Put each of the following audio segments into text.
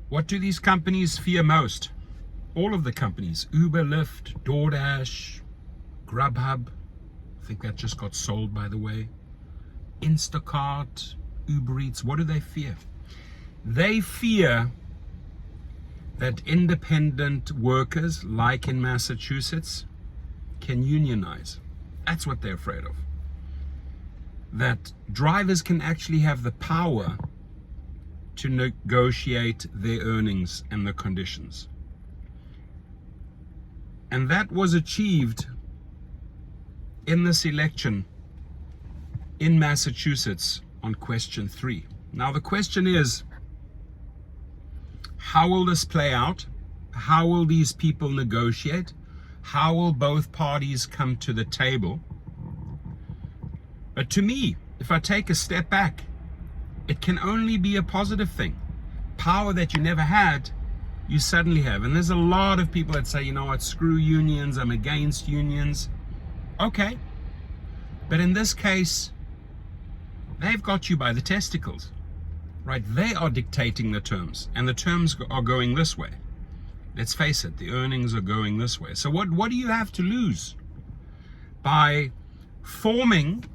What do these companies fear most? All of the companies, Uber, Lyft, DoorDash, Grubhub, I think that just got sold, by the way, Instacart, Uber Eats, what do they fear? They fear that independent workers, like in Massachusetts, can unionize. That's what they're afraid of. That drivers can actually have the power to negotiate their earnings and the conditions. And that was achieved in this election in Massachusetts on question 3. Now the question is, how will this play out? How will these people negotiate? How will both parties come to the table? But to me, if I take a step back, it can only be a positive thing. Power that you never had, you suddenly have. And there's a lot of people that say, you know what, screw unions, I'm against unions. Okay. But in this case, they've got you by the testicles, right? They are dictating the terms, and the terms are going this way. Let's face it, the earnings are going this way. So what do you have to lose by forming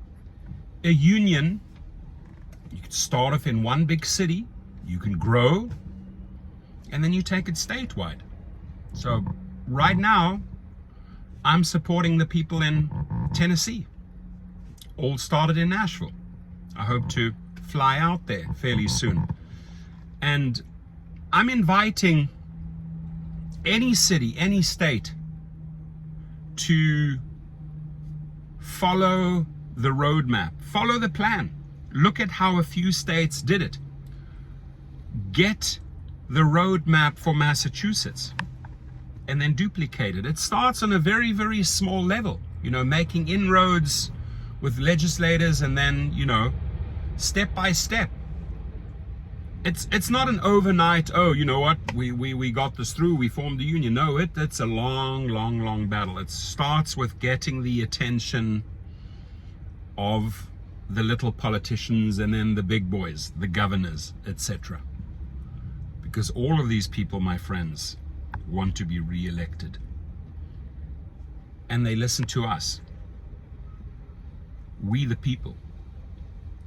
a union? You can start off in one big city, you can grow, and then you take it statewide. So right now, I'm supporting the people in Tennessee. All started in Nashville. I hope to fly out there fairly soon. And I'm inviting any city, any state to follow the roadmap, follow the plan. Look at how a few states did it. Get the roadmap for Massachusetts and then duplicate it. It starts on a very, very small level, you know, making inroads with legislators, and then, you know, step by step. It's not an overnight, oh, you know what, we got this through, we formed the union. No, it's a long battle. It starts with getting the attention of the little politicians and then the big boys, the governors, etc. Because all of these people, my friends, want to be re-elected. And they listen to us. We the people.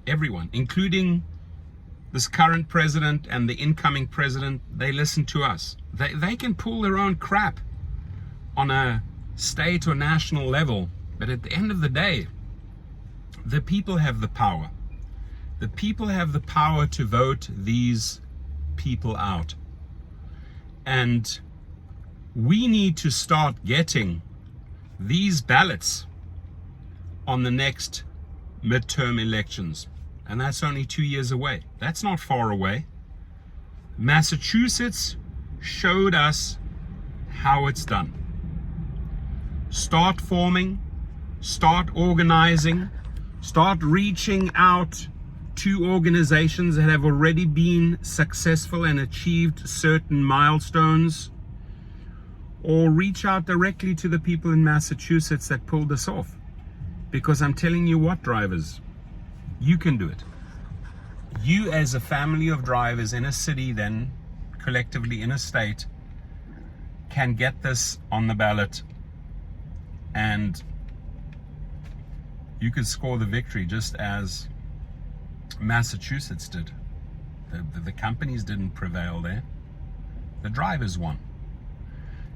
Everyone, including this current president and the incoming president, they listen to us. They can pull their own crap on a state or national level, but at the end of the day, the people have the power. The people have the power to vote these people out. And we need to start getting these ballots on the next midterm elections. And that's only 2 years away. That's not far away. Massachusetts showed us how it's done. Start forming, start organizing, start reaching out to organizations that have already been successful and achieved certain milestones, or reach out directly to the people in Massachusetts that pulled this off. Because I'm telling you what, drivers, you can do it. You, as a family of drivers in a city, then collectively in a state, can get this on the ballot, and you could score the victory just as Massachusetts did. The companies didn't prevail there. The drivers won.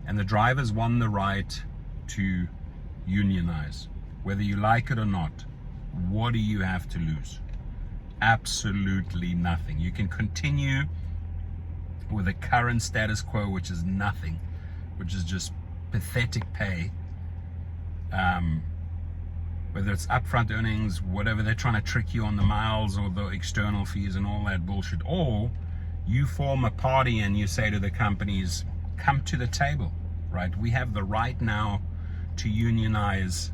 And the drivers won the right to unionize. Whether you like it or not, what do you have to lose? Absolutely nothing. You can continue with the current status quo, which is nothing, which is just pathetic pay. Whether it's upfront earnings, whatever, they're trying to trick you on the miles or the external fees and all that bullshit. Or you form a party and you say to the companies, come to the table, right? We have the right now to unionize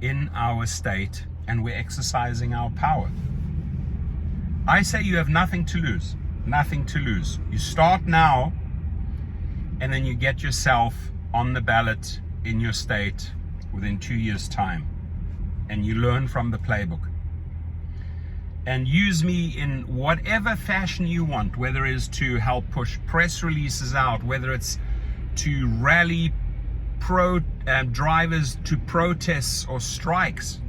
in our state, and we're exercising our power. I say you have nothing to lose. Nothing to lose. You start now, and then you get yourself on the ballot in your state within 2 years' time, and you learn from the playbook. and use me in whatever fashion you want, whether it is to help push press releases out, whether it's to rally drivers to protests or strikes.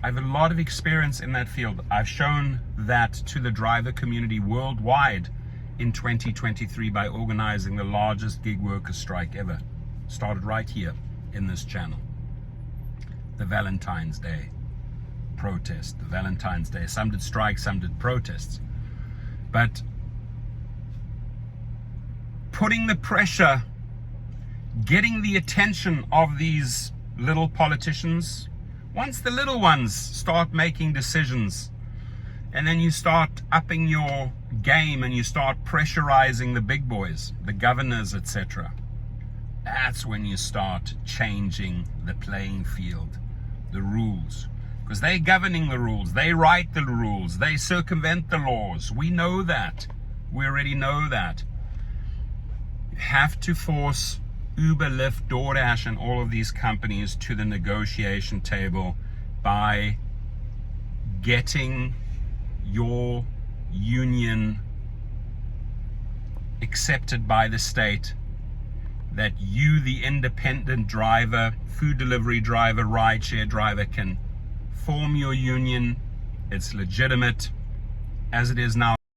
I have a lot of experience in that field. I've shown that to the driver community worldwide in 2023 by organizing the largest gig worker strike ever. Started right here in this channel. The Valentine's Day protest, the Valentine's Day. Some did strikes, some did protests. But putting the pressure, getting the attention of these little politicians, once the little ones start making decisions, and then you start upping your game and you start pressurizing the big boys, the governors, etc., that's when you start changing the playing field, the rules. Because they're governing the rules, they write the rules, they circumvent the laws. We know that. We already know that. You have to force Uber, Lyft, DoorDash, and all of these companies to the negotiation table by getting your union accepted by the state, that you, the independent driver, food delivery driver, rideshare driver, can form your union. It's legitimate as it is now.